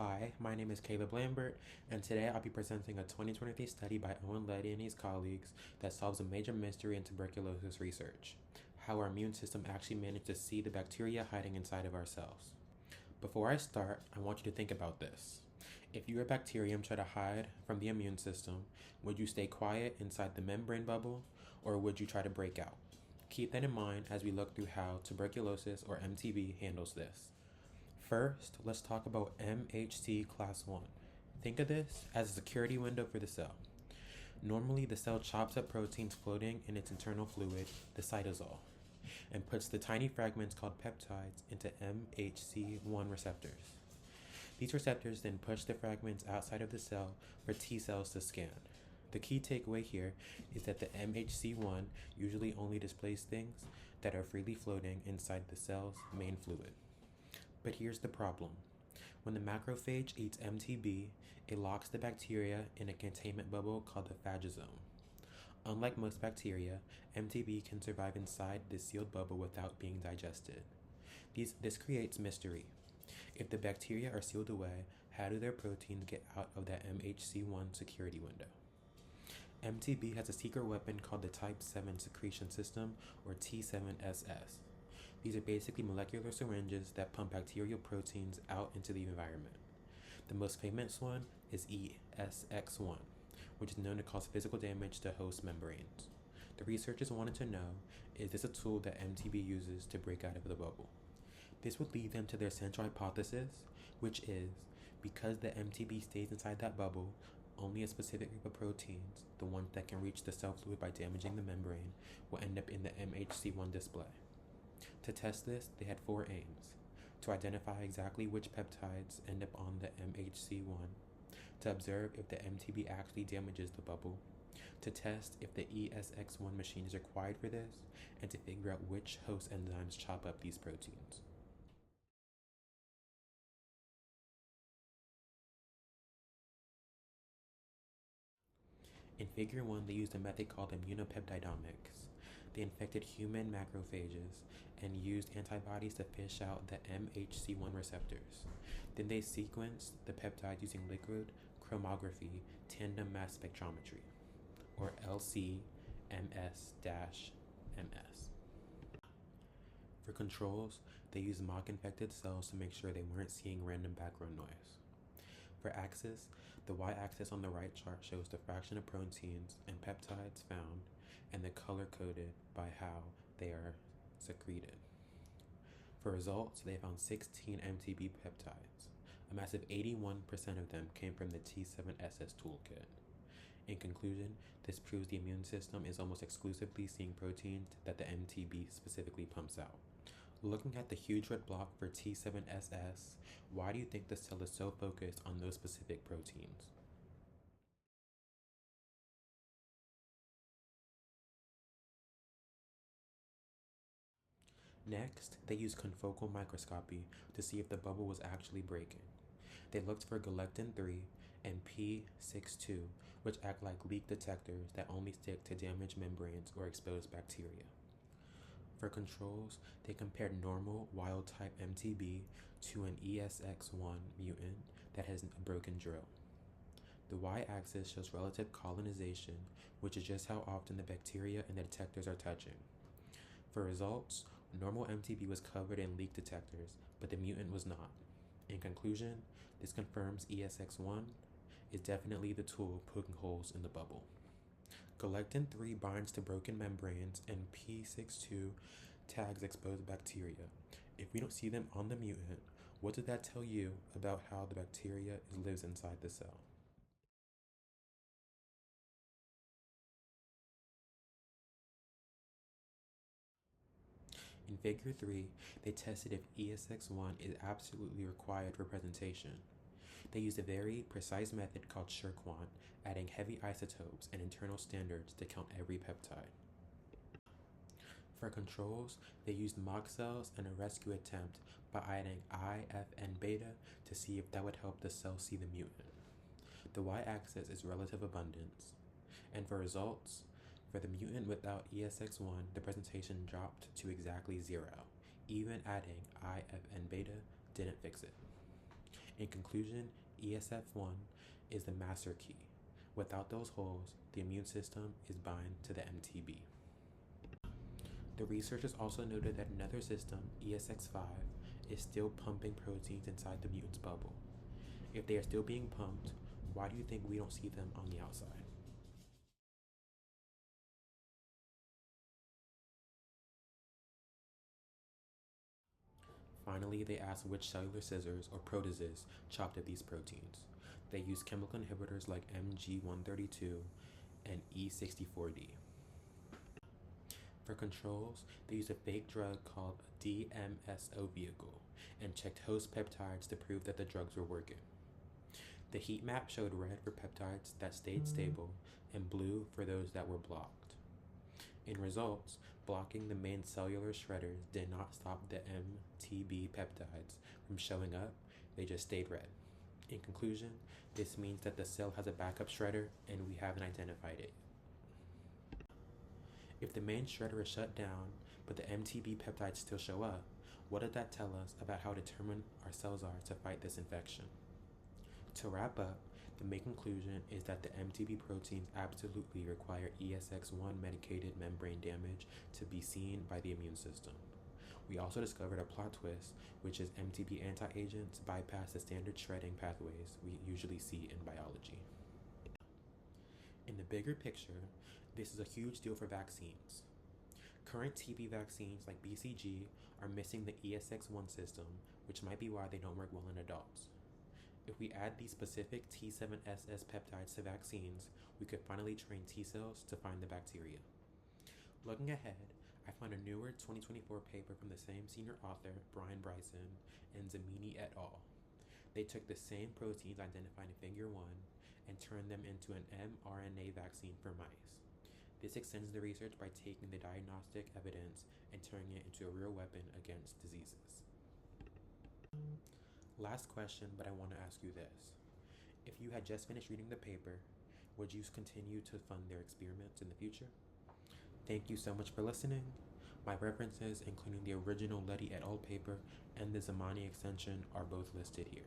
Hi, my name is Caleb Lambert, and today I'll be presenting a 2023 study by Owen Leddy and his colleagues that solves a major mystery in tuberculosis research: how our immune system actually managed to see the bacteria hiding inside of our cells. Before I start, I want you to think about this. If you were a bacterium trying to hide from the immune system, would you stay quiet inside the membrane bubble, or would you try to break out? Keep that in mind as we look through how tuberculosis, or MTB, handles this. First, let's talk about MHC class 1. Think of this as a security window for the cell. Normally, the cell chops up proteins floating in its internal fluid, the cytosol, and puts the tiny fragments called peptides into MHC1 receptors. These receptors then push the fragments outside of the cell for T cells to scan. The key takeaway here is that the MHC1 usually only displays things that are freely floating inside the cell's main fluid. But here's the problem. When the macrophage eats MTB, it locks the bacteria in a containment bubble called the phagosome. Unlike most bacteria, MTB can survive inside this sealed bubble without being digested. This creates mystery. If the bacteria are sealed away, how do their proteins get out of that MHC1 security window? MTB has a secret weapon called the type 7 secretion system, or T7SS. These are basically molecular syringes that pump bacterial proteins out into the environment. The most famous one is ESX1, which is known to cause physical damage to host membranes. The researchers wanted to know, is this a tool that MTB uses to break out of the bubble? This would lead them to their central hypothesis, which is, because the MTB stays inside that bubble, only a specific group of proteins, the ones that can reach the cell fluid by damaging the membrane, will end up in the MHC1 display. To test this, they had 4 aims: to identify exactly which peptides end up on the MHC1, to observe if the MTB actually damages the bubble, to test if the ESX1 machine is required for this, and to figure out which host enzymes chop up these proteins. In Figure 1, they used a method called immunopeptidomics. They infected human macrophages and used antibodies to fish out the MHC1 receptors. Then they sequenced the peptides using liquid chromography tandem mass spectrometry, or LC-MS-MS. For controls, they used mock-infected cells to make sure they weren't seeing random background noise. For axis, the y-axis on the right chart shows the fraction of proteins and peptides found and the color coded by how they are secreted. For results, they found 16 MTB peptides. A massive 81% of them came from the T7SS toolkit. In conclusion, this proves the immune system is almost exclusively seeing proteins that the MTB specifically pumps out. Looking at the huge red block for T7SS, why do you think the cell is so focused on those specific proteins? Next, they used confocal microscopy to see if the bubble was actually breaking. They looked for galectin-3 and P62, which act like leak detectors that only stick to damaged membranes or exposed bacteria. For controls, they compared normal wild-type MTB to an ESX1 mutant that has a broken drill. The y-axis shows relative colonization, which is just how often the bacteria and the detectors are touching. For results, normal MTB was covered in leak detectors, but the mutant was not. In conclusion, this confirms ESX1 is definitely the tool poking holes in the bubble. Galectin-3 binds to broken membranes, and P62 tags exposed bacteria. If we don't see them on the mutant, what does that tell you about how the bacteria lives inside the cell? In Figure 3, they tested if ESX1 is absolutely required for presentation. They used a very precise method called Sherquant, adding heavy isotopes and internal standards to count every peptide. For controls, they used mock cells and a rescue attempt by adding IFN beta to see if that would help the cell see the mutant. The y-axis is relative abundance. And for results, for the mutant without ESX1, the presentation dropped to exactly 0. Even adding IFN beta didn't fix it. In conclusion, ESF1 is the master key. Without those holes, the immune system is bind to the MTB. The researchers also noted that another system, ESX5, is still pumping proteins inside the mutant's bubble. If they are still being pumped, why do you think we don't see them on the outside? Finally, they asked which cellular scissors or proteases chopped up these proteins. They used chemical inhibitors like MG132 and E64D. For controls, they used a fake drug called a DMSO vehicle and checked host peptides to prove that the drugs were working. The heat map showed red for peptides that stayed stable and blue for those that were blocked. In results, blocking the main cellular shredders did not stop the MTB peptides from showing up, they just stayed red. In conclusion, this means that the cell has a backup shredder and we haven't identified it. If the main shredder is shut down, but the MTB peptides still show up, what does that tell us about how determined our cells are to fight this infection? To wrap up, the main conclusion is that the MTB proteins absolutely require ESX1 medicated membrane damage to be seen by the immune system. We also discovered a plot twist, which is MTB anti-agents bypass the standard shredding pathways we usually see in biology. In the bigger picture, this is a huge deal for vaccines. Current TB vaccines like BCG are missing the ESX1 system, which might be why they don't work well in adults. If we add these specific T7SS peptides to vaccines, we could finally train T cells to find the bacteria. Looking ahead, I found a newer 2024 paper from the same senior author, Brian Bryson, and Zamini et al. They took the same proteins identified in Figure 1 and turned them into an mRNA vaccine for mice. This extends the research by taking the diagnostic evidence and turning it into a real weapon against diseases. Last question, but I want to ask you this. If you had just finished reading the paper, would you continue to fund their experiments in the future? Thank you so much for listening. My references, including the original Letty et al. Paper and the Zamani extension, are both listed here.